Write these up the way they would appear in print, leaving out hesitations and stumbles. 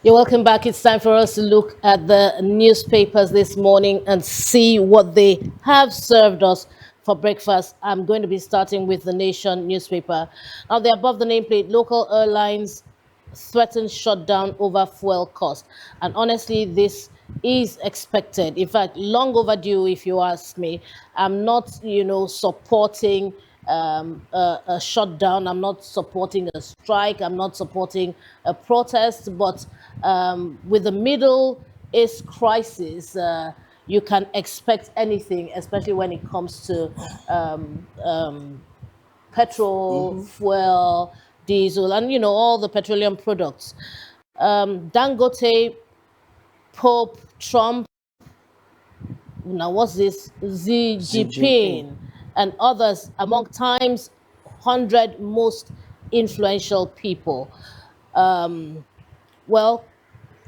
You're welcome back. It's time for us to look at the newspapers this morning and see what they have served us for breakfast. I'm going to be starting with the Nation newspaper. Now, the above the nameplate, local airlines threaten shutdown over fuel cost. And honestly, this is expected. In fact, long overdue, if you ask me. I'm not, supporting a shutdown. I'm not supporting a strike. I'm not supporting a protest. But with the Middle East crisis, you can expect anything, especially when it comes to petrol, fuel, diesel, and all the petroleum products. Dangote, Pope, Trump, now what's this? Xi Xi Jinping. Jinping, and others among Time's 100 most influential people. Well,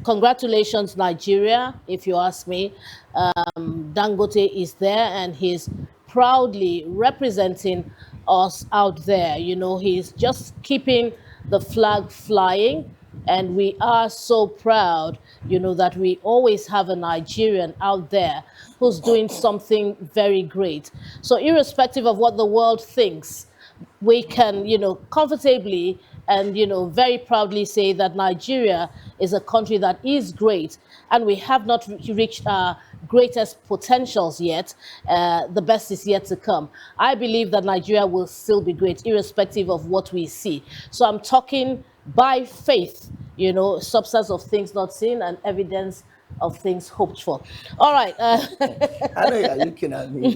congratulations, Nigeria, if you ask me. Dangote is there and he's proudly representing us out there. He's just keeping the flag flying. And we are so proud, that we always have a Nigerian out there who's doing something very great. So, irrespective of what the world thinks, we can, comfortably and, very proudly say that Nigeria is a country that is great, and we have not reached our greatest potentials yet. The best is yet to come. I believe that Nigeria will still be great, irrespective of what we see. So I'm talking by faith, substance of things not seen and evidence of things hoped for. All right. I know you're looking at me.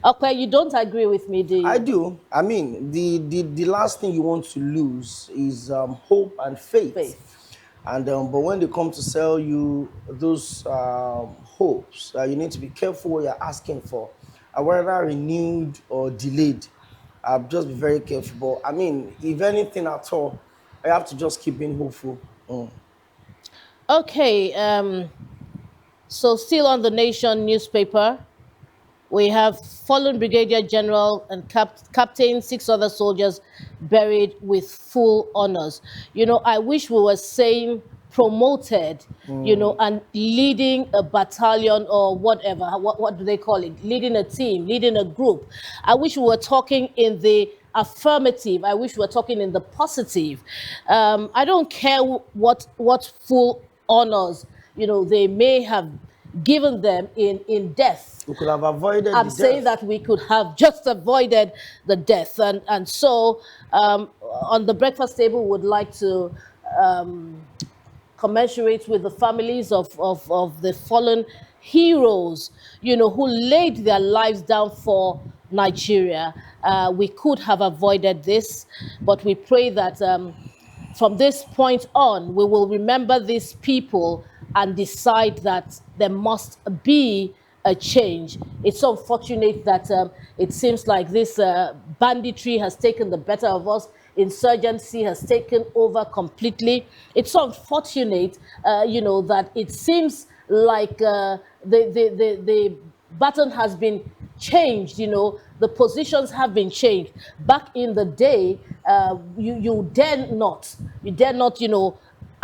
Okay, you don't agree with me, do I you? do. I mean, the last thing you want to lose is hope and faith. Faith. And but when they come to sell you those hopes, you need to be careful what you're asking for, whether renewed or delayed. Just be very careful. But I mean, if anything at all, I have to just keep being hopeful. Okay, so still on the Nation newspaper, we have fallen Brigadier General and Captain, 6 other soldiers buried with full honors. I wish we were saying promoted, and leading a battalion or whatever. What do they call it? Leading a team, leading a group. I wish we were talking in the affirmative. I wish we were talking in the positive. I don't care what full honors, they may have given them in death. We could have avoided I'm the saying death. that we could have just avoided the death. And so on the breakfast table, would like to commensurate with the families of the fallen heroes, who laid their lives down for Nigeria. We could have avoided this, but we pray that from this point on, we will remember these people and decide that there must be a change. It's unfortunate that it seems like this banditry has taken the better of us. Insurgency has taken over completely. It's unfortunate, that it seems like the baton has been changed. The positions have been changed. Back in the day, you dare not,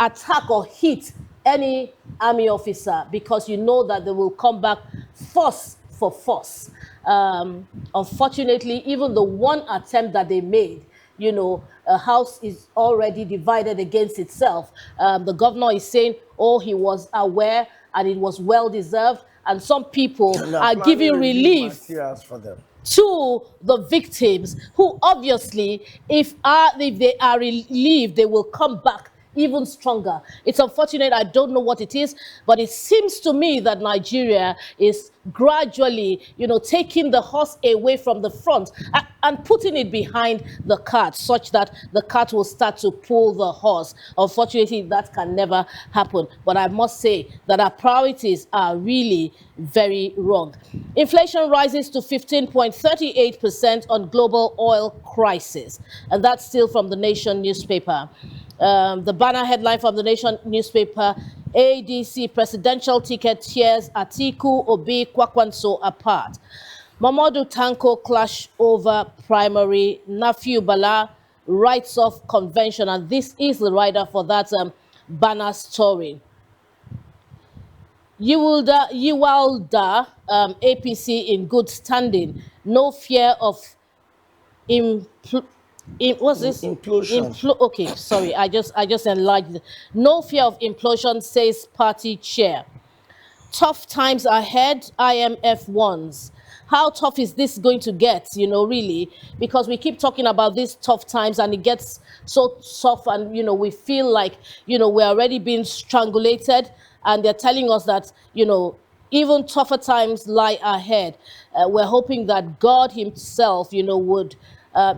attack or hit any army officer, because you know that they will come back force for force. Unfortunately, even the one attempt that they made, a house is already divided against itself. The governor is saying, oh, he was aware and it was well deserved. And some people And they're are planning giving relief relief materials for them. to the victims, who obviously, if they are relieved, they will come back even stronger. It's unfortunate. I don't know what it is, but it seems to me that Nigeria is gradually, taking the horse away from the front and putting it behind the cart, such that the cart will start to pull the horse. Unfortunately, that can never happen. But I must say that our priorities are really very wrong. Inflation rises to 15.38% on global oil crisis. And that's still from the Nation newspaper. The banner headline from the Nation newspaper: ADC presidential ticket tears Atiku, Obi, Kwakwanso apart. Mamadou Tanko clash over primary. Nafiu Bala writes off convention. And this is the rider for that banner story. Yuwalda, APC in good standing, no fear of impl- what's this? Implosion. Okay, sorry, I just enlarged. No fear of implosion, says party chair. Tough times ahead, IMF warns. How tough is this going to get, really? Because we keep talking about these tough times and it gets so tough, and, we feel like, we're already being strangulated, and they're telling us that, even tougher times lie ahead. We're hoping that God Himself, would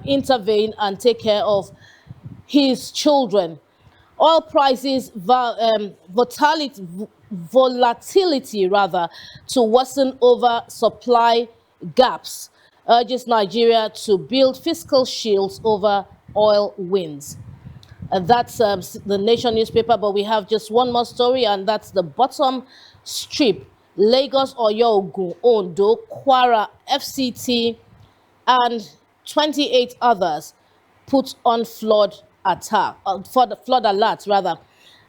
intervene and take care of His children. Oil prices volatility rather to worsen over supply gaps, urges Nigeria to build fiscal shields over oil wins. That's the Nation newspaper, but we have just one more story, and that's the bottom strip. Lagos, Oyo, Ogun, Ondo, Kwara, FCT, and 28 others put on flood attack, for the flood alert rather.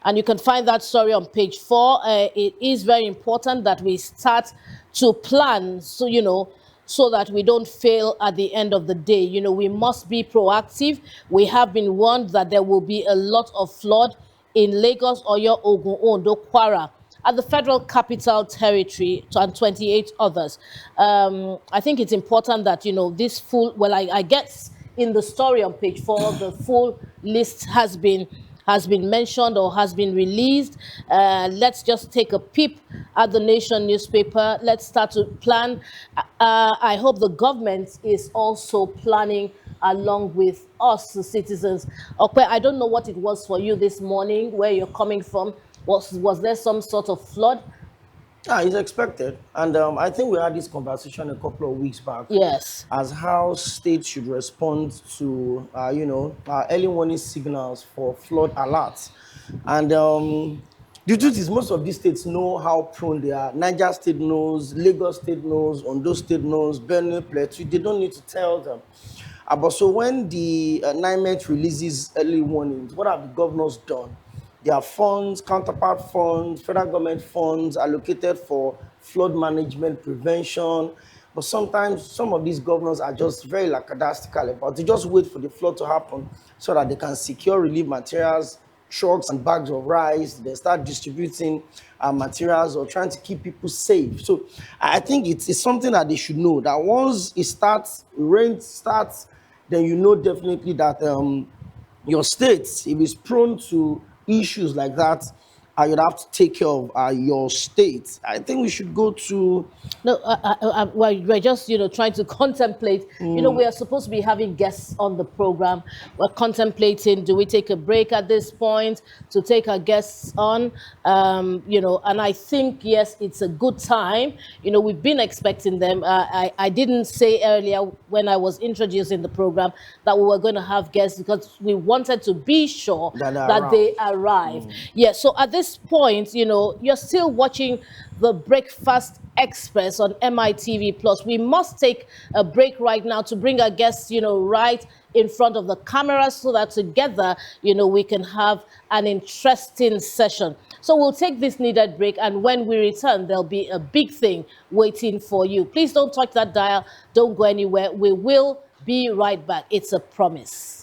And you can find that story on page 4. It is very important that we start to plan, so that we don't fail at the end of the day. We must be proactive. We have been warned that there will be a lot of flood in Lagos, Oyo, Ogun, Ondo, Kwara, at the Federal Capital Territory, and 28 others. I think it's important that, this full, well, I guess in the story on page 4, the full list has been mentioned or has been released. Let's just take a peep at the Nation newspaper. Let's start to plan. I hope the government is also planning along with us, the citizens. Okay, I don't know what it was for you this morning, where you're coming from. Was there some sort of flood? It's expected. And I think we had this conversation a couple of weeks back. Yes. As how states should respond to, early warning signals for flood alerts. And the truth is, most of these states know how prone they are. Niger State knows, Lagos State knows, Ondo State knows, Benue, Plateau. They don't need to tell them. But so when the NIMET releases early warnings, what have the governors done? There are funds, counterpart funds, federal government funds allocated for flood management prevention. But sometimes some of these governors are just very lackadaisical about it. They just wait for the flood to happen so that they can secure relief materials, trucks and bags of rice. They start distributing materials or trying to keep people safe. So I think it's something that they should know, that once it starts, rain starts, then definitely that your state, if it's prone to issues like that, you'd have to take care of your state. I think we should go to... No, well, we're just, trying to contemplate. We are supposed to be having guests on the program. We're contemplating, do we take a break at this point to take our guests on? And I think, yes, it's a good time. We've been expecting them. I didn't say earlier when I was introducing the program that we were going to have guests, because we wanted to be sure that they arrive. Yeah, so at this point, you're still watching the Breakfast Express on MITV Plus. We must take a break right now to bring our guests, right in front of the cameras, so that together, we can have an interesting session. So we'll take this needed break, and when we return, there'll be a big thing waiting for you. Please don't touch that dial. Don't go anywhere. We will be right back. It's a promise.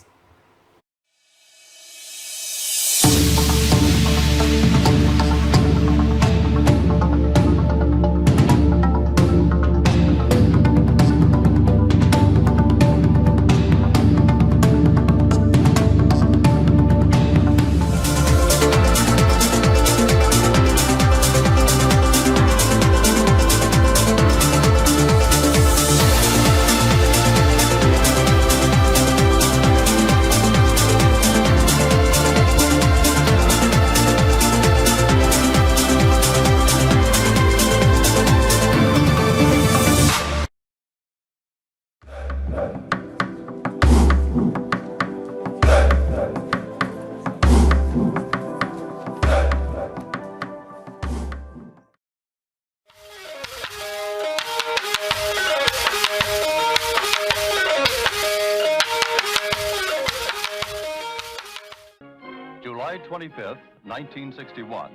July 25th, 1961.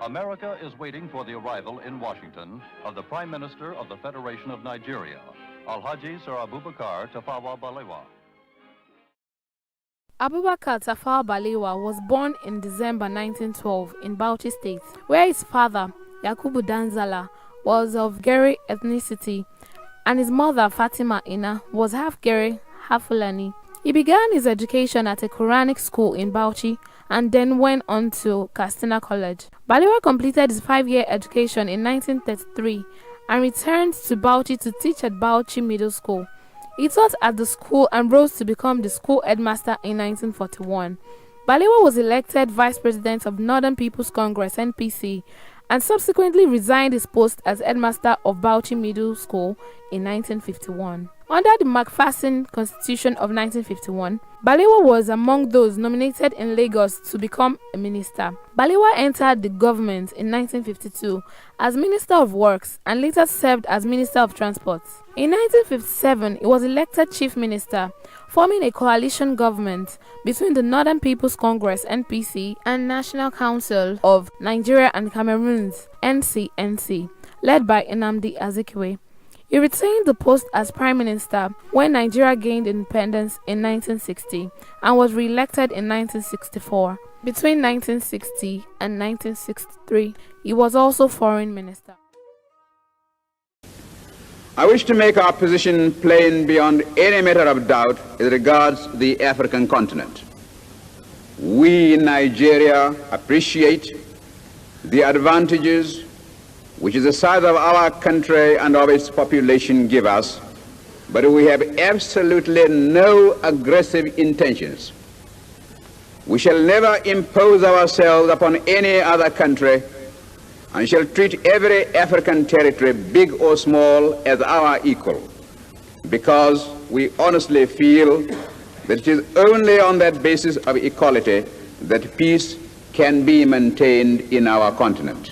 America is waiting for the arrival in Washington of the Prime Minister of the Federation of Nigeria, Alhaji Sir Abubakar Tafawa Balewa. Abubakar Tafawa Balewa was born in December 1912 in Bauchi State, where his father, Yakubu Danzala, was of Gere ethnicity, and his mother, Fatima Ina, was half Gere, half Fulani. He began his education at a Quranic school in Bauchi and then went on to Katsina College. Balewa completed his 5-year education in 1933 and returned to Bauchi to teach at Bauchi Middle School. He taught at the school and rose to become the school headmaster in 1941. Balewa was elected Vice President of Northern People's Congress (NPC) and subsequently resigned his post as headmaster of Bauchi Middle School in 1951. Under the McPherson Constitution of 1951, Balewa was among those nominated in Lagos to become a minister. Balewa entered the government in 1952 as Minister of Works and later served as Minister of Transport. In 1957, he was elected Chief Minister, forming a coalition government between the Northern People's Congress (NPC) and National Council of Nigeria and Cameroon's (NCNC), led by Nnamdi Azikiwe. He retained the post as Prime Minister when Nigeria gained independence in 1960 and was re-elected in 1964. Between 1960 and 1963, he was also Foreign Minister. I wish to make our position plain beyond any matter of doubt as regards the African continent. We in Nigeria appreciate the advantages which the size of our country and of its population give us, but we have absolutely no aggressive intentions. We shall never impose ourselves upon any other country and shall treat every African territory, big or small, as our equal, because we honestly feel that it is only on that basis of equality that peace can be maintained in our continent.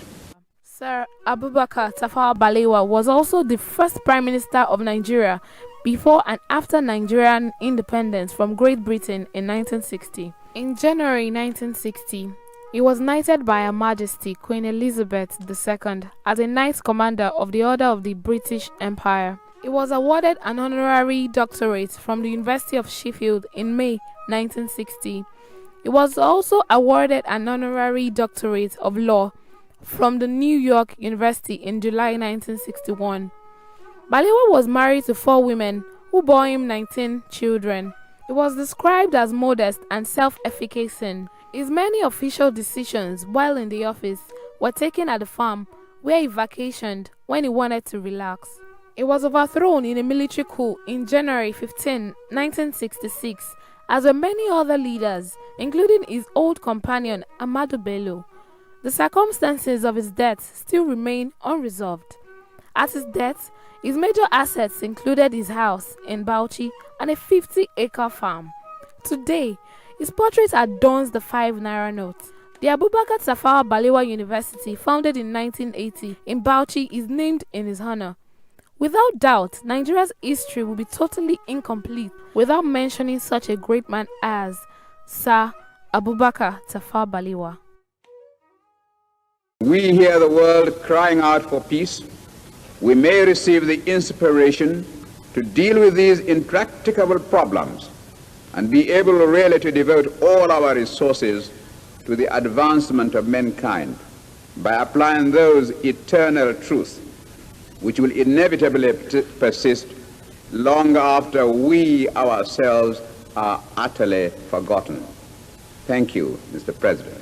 Sir Abubakar Tafawa Balewa was also the first Prime Minister of Nigeria before and after Nigerian independence from Great Britain in 1960. In January 1960, he was knighted by Her Majesty Queen Elizabeth II as a Knight Commander of the Order of the British Empire. He was awarded an honorary doctorate from the University of Sheffield in May 1960. He was also awarded an honorary doctorate of law from the New York University in July 1961. Balewa was married to 4 women who bore him 19 children. He was described as modest and self-efficacious. His many official decisions while in the office were taken at the farm where he vacationed when he wanted to relax. He was overthrown in a military coup in January 15, 1966, as were many other leaders, including his old companion Ahmadu Bello. The circumstances of his death still remain unresolved. At his death, his major assets included his house in Bauchi and a 50-acre farm. Today, his portrait adorns the 5 naira note. The Abubakar Tafawa Balewa University, founded in 1980 in Bauchi, is named in his honor. Without doubt, Nigeria's history will be totally incomplete without mentioning such a great man as Sir Abubakar Tafawa Balewa. We hear the world crying out for peace. We may receive the inspiration to deal with these intractable problems and be able really to devote all our resources to the advancement of mankind by applying those eternal truths which will inevitably persist long after we ourselves are utterly forgotten. Thank you, Mr. President.